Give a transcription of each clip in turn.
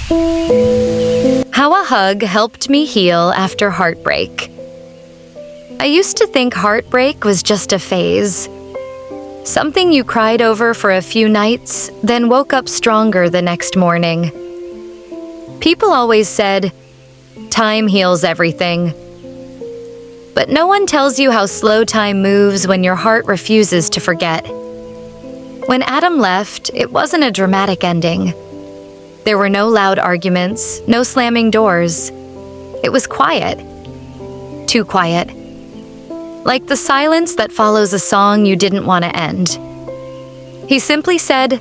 How a hug helped me heal after heartbreak. I used to think heartbreak was just a phase. Something you cried over for a few nights, then woke up stronger the next morning. People always said, time heals everything. But no one tells you how slow time moves when your heart refuses to forget. When Adam left, it wasn't a dramatic ending. There were no loud arguments, no slamming doors. It was quiet. Too quiet. Like the silence that follows a song you didn't want to end. He simply said,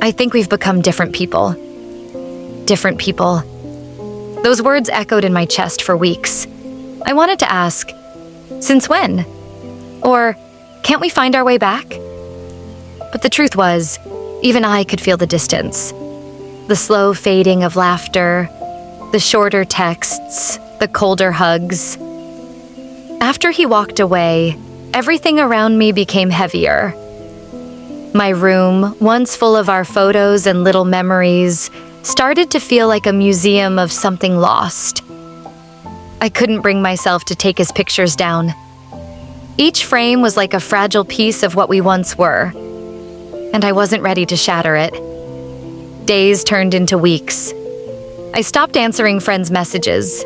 I think we've become different people. Different people. Those words echoed in my chest for weeks. I wanted to ask, since when? Or, can't we find our way back? But the truth was, even I could feel the distance. The slow fading of laughter, the shorter texts, the colder hugs. After he walked away, everything around me became heavier. My room, once full of our photos and little memories, started to feel like a museum of something lost. I couldn't bring myself to take his pictures down. Each frame was like a fragile piece of what we once were, and I wasn't ready to shatter it. Days turned into weeks. I stopped answering friends' messages.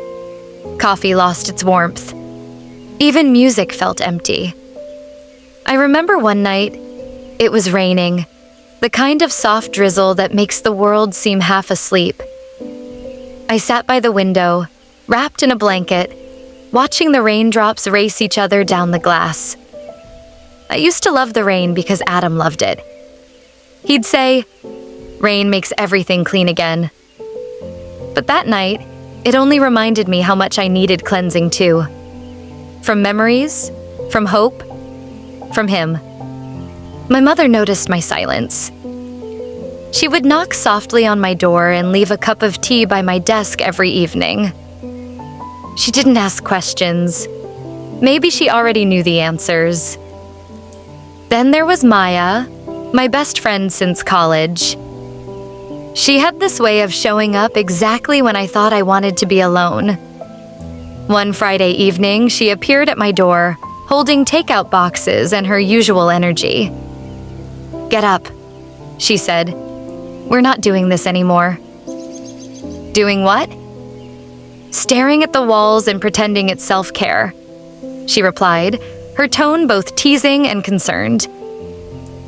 Coffee lost its warmth. Even music felt empty. I remember one night, it was raining, the kind of soft drizzle that makes the world seem half asleep. I sat by the window, wrapped in a blanket, watching the raindrops race each other down the glass. I used to love the rain because Adam loved it. He'd say, rain makes everything clean again. But that night, it only reminded me how much I needed cleansing too. From memories, from hope, from him. My mother noticed my silence. She would knock softly on my door and leave a cup of tea by my desk every evening. She didn't ask questions. Maybe she already knew the answers. Then there was Maya, my best friend since college. She had this way of showing up exactly when I thought I wanted to be alone. One Friday evening, she appeared at my door, holding takeout boxes and her usual energy. Get up, she said. We're not doing this anymore. Doing what? Staring at the walls and pretending it's self-care, she replied, her tone both teasing and concerned.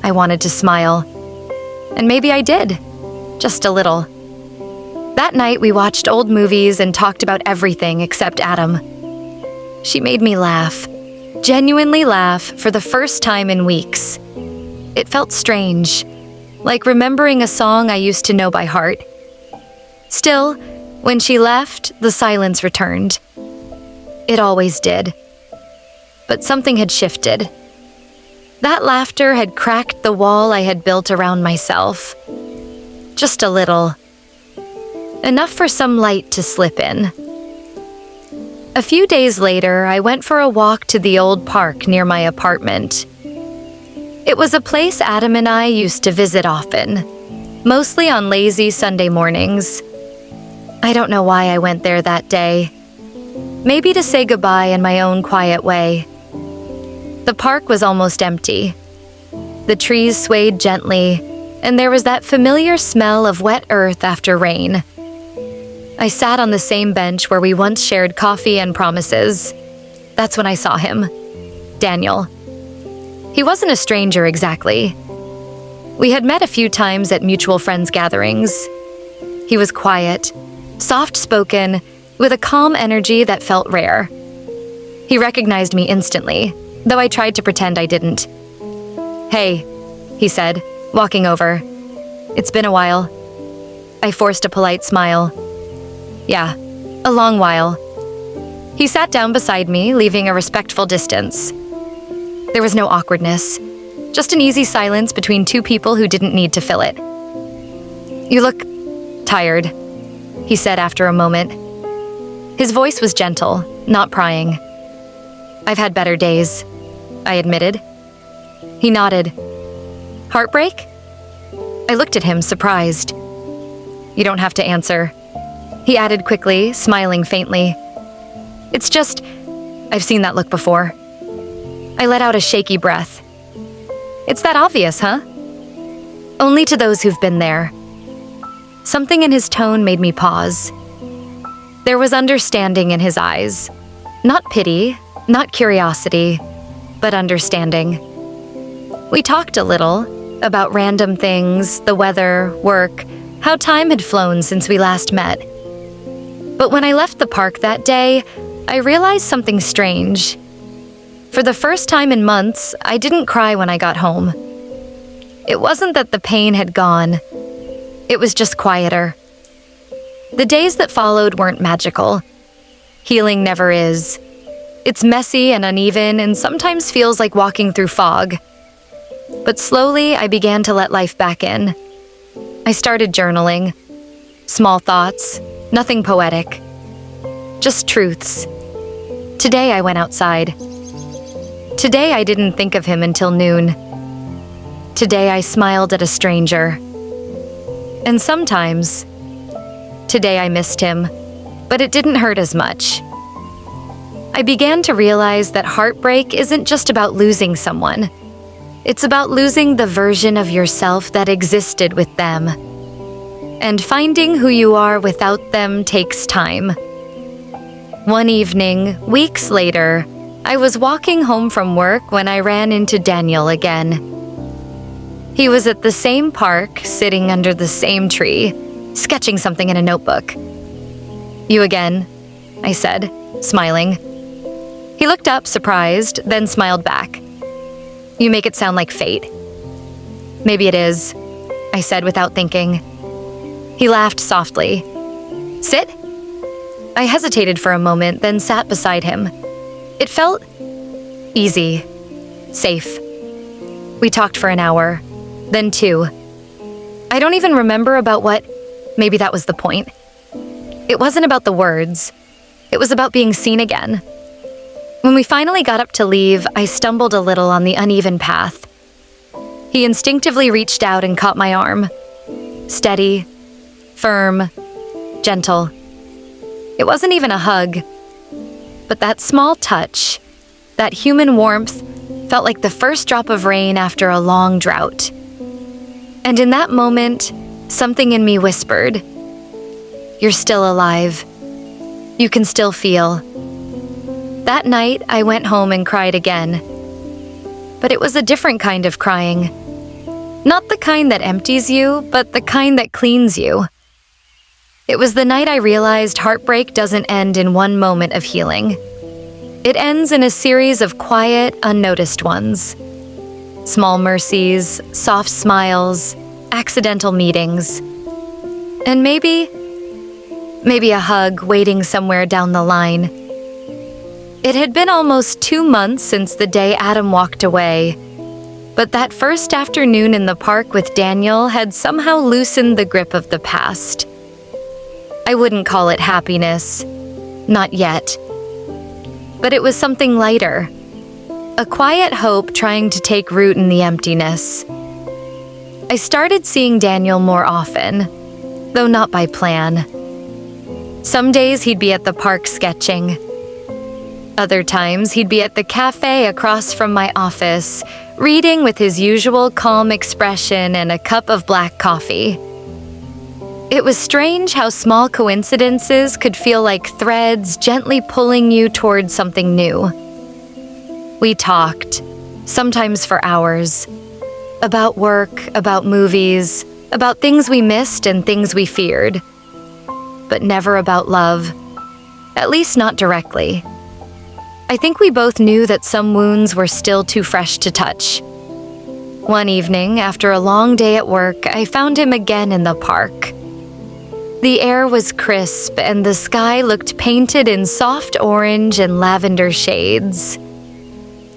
I wanted to smile. And maybe I did. Just a little. That night, we watched old movies and talked about everything except Adam. She made me laugh. Genuinely laugh for the first time in weeks. It felt strange, like remembering a song I used to know by heart. Still, when she left, the silence returned. It always did. But something had shifted. That laughter had cracked the wall I had built around myself. Just a little. Enough for some light to slip in. A few days later, I went for a walk to the old park near my apartment. It was a place Adam and I used to visit often, mostly on lazy Sunday mornings. I don't know why I went there that day. Maybe to say goodbye in my own quiet way. The park was almost empty. The trees swayed gently, and there was that familiar smell of wet earth after rain. I sat on the same bench where we once shared coffee and promises. That's when I saw him. Daniel. He wasn't a stranger exactly. We had met a few times at mutual friends' gatherings. He was quiet, soft-spoken, with a calm energy that felt rare. He recognized me instantly, though I tried to pretend I didn't. Hey, he said, walking over. It's been a while. I forced a polite smile. Yeah, a long while. He sat down beside me, leaving a respectful distance. There was no awkwardness, just an easy silence between two people who didn't need to fill it. You look tired, he said after a moment. His voice was gentle, not prying. I've had better days, I admitted. He nodded. Heartbreak? I looked at him, surprised. You don't have to answer," he added quickly, smiling faintly. "It's just, I've seen that look before." I let out a shaky breath. "It's that obvious, huh?" "Only to those who've been there." Something in his tone made me pause. There was understanding in his eyes. Not pity, not curiosity, but understanding. We talked a little about random things, the weather, work, how time had flown since we last met. But when I left the park that day, I realized something strange. For the first time in months, I didn't cry when I got home. It wasn't that the pain had gone. It was just quieter. The days that followed weren't magical. Healing never is. It's messy and uneven and sometimes feels like walking through fog. But slowly, I began to let life back in. I started journaling. Small thoughts, nothing poetic. Just truths. Today I went outside. Today I didn't think of him until noon. Today I smiled at a stranger. And sometimes, today I missed him, but it didn't hurt as much. I began to realize that heartbreak isn't just about losing someone. It's about losing the version of yourself that existed with them. And finding who you are without them takes time. One evening, weeks later, I was walking home from work when I ran into Daniel again. He was at the same park, sitting under the same tree, sketching something in a notebook. "You again," I said, smiling. He looked up, surprised, then smiled back. "You make it sound like fate." "Maybe it is," I said without thinking. He laughed softly. "Sit?" I hesitated for a moment, then sat beside him. It felt easy, safe. We talked for an hour, then 2. I don't even remember about what. Maybe that was the point. It wasn't about the words. It was about being seen again. When we finally got up to leave, I stumbled a little on the uneven path. He instinctively reached out and caught my arm. Steady, firm, gentle. It wasn't even a hug. But that small touch, that human warmth, felt like the first drop of rain after a long drought. And in that moment, something in me whispered, "You're still alive. You can still feel." That night, I went home and cried again. But it was a different kind of crying. Not the kind that empties you, but the kind that cleans you. It was the night I realized heartbreak doesn't end in one moment of healing. It ends in a series of quiet, unnoticed ones. Small mercies, soft smiles, accidental meetings. And maybe a hug waiting somewhere down the line. It had been almost 2 months since the day Adam walked away, but that first afternoon in the park with Daniel had somehow loosened the grip of the past. I wouldn't call it happiness, not yet. But it was something lighter, a quiet hope trying to take root in the emptiness. I started seeing Daniel more often, though not by plan. Some days he'd be at the park sketching. Other times he'd be at the cafe across from my office, reading with his usual calm expression and a cup of black coffee. It was strange how small coincidences could feel like threads gently pulling you towards something new. We talked, sometimes for hours, about work, about movies, about things we missed and things we feared, but never about love, at least not directly. I think we both knew that some wounds were still too fresh to touch. One evening, after a long day at work, I found him again in the park. The air was crisp and the sky looked painted in soft orange and lavender shades.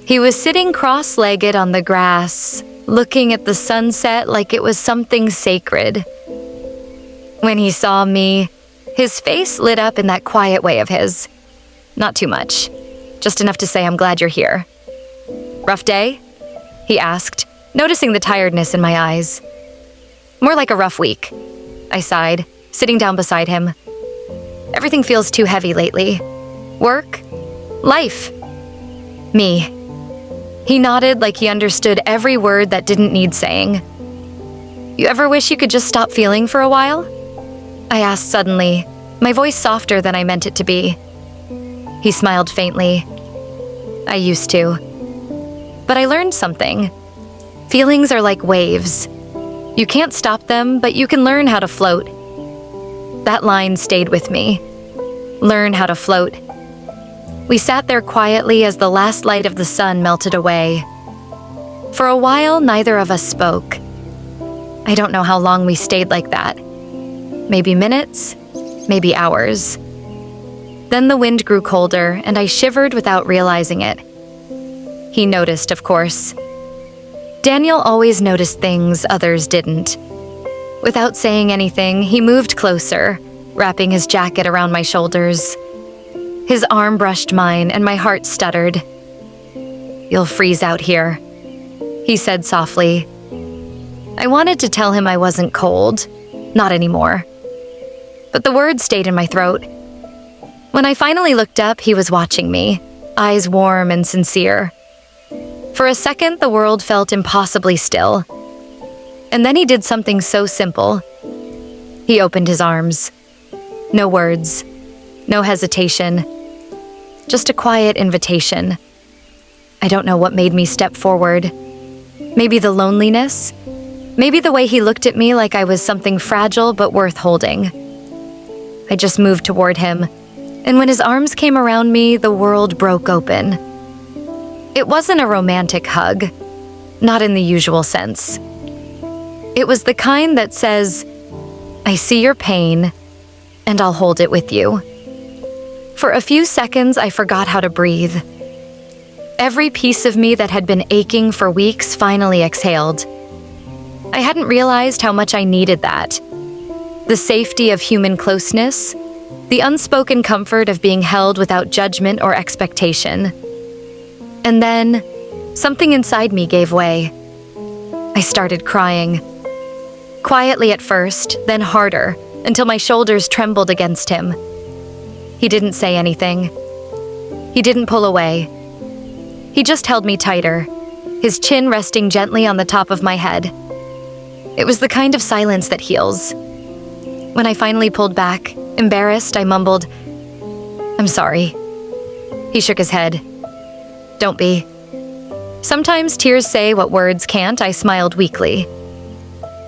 He was sitting cross-legged on the grass, looking at the sunset like it was something sacred. When he saw me, his face lit up in that quiet way of his. Not too much. Just enough to say I'm glad you're here. "Rough day?" he asked, noticing the tiredness in my eyes. "More like a rough week," I sighed. sitting down beside him. Everything feels too heavy lately. Work, life, me. He nodded like he understood every word that didn't need saying. You ever wish you could just stop feeling for a while? I asked suddenly, my voice softer than I meant it to be. He smiled faintly. I used to. But I learned something. Feelings are like waves. You can't stop them, but you can learn how to float. That line stayed with me. Learn how to float. We sat there quietly as the last light of the sun melted away. For a while, neither of us spoke. I don't know how long we stayed like that. Maybe minutes, maybe hours. Then the wind grew colder, and I shivered without realizing it. He noticed, of course. Daniel always noticed things others didn't. Without saying anything, he moved closer, wrapping his jacket around my shoulders. His arm brushed mine, and my heart stuttered. You'll freeze out here, he said softly. I wanted to tell him I wasn't cold, not anymore. But the words stayed in my throat. When I finally looked up, he was watching me, eyes warm and sincere. For a second, the world felt impossibly still. And then he did something so simple. He opened his arms. No words, no hesitation. Just a quiet invitation. I don't know what made me step forward. Maybe the loneliness. Maybe the way he looked at me like I was something fragile but worth holding. I just moved toward him, and when his arms came around me, the world broke open. It wasn't a romantic hug, not in the usual sense. It was the kind that says, I see your pain, and I'll hold it with you. For a few seconds, I forgot how to breathe. Every piece of me that had been aching for weeks finally exhaled. I hadn't realized how much I needed that. The safety of human closeness, the unspoken comfort of being held without judgment or expectation. And then, something inside me gave way. I started crying. Quietly at first, then harder, until my shoulders trembled against him. He didn't say anything. He didn't pull away. He just held me tighter, his chin resting gently on the top of my head. It was the kind of silence that heals. When I finally pulled back, embarrassed, I mumbled, I'm sorry. He shook his head. Don't be. Sometimes tears say what words can't. I smiled weakly.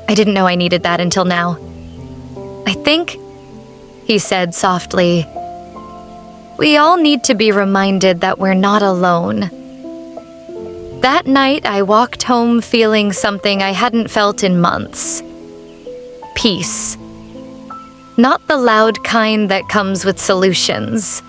I didn't know I needed that until now. I think, he said softly, we all need to be reminded that we're not alone. That night, I walked home feeling something I hadn't felt in months. Peace. Not the loud kind that comes with solutions,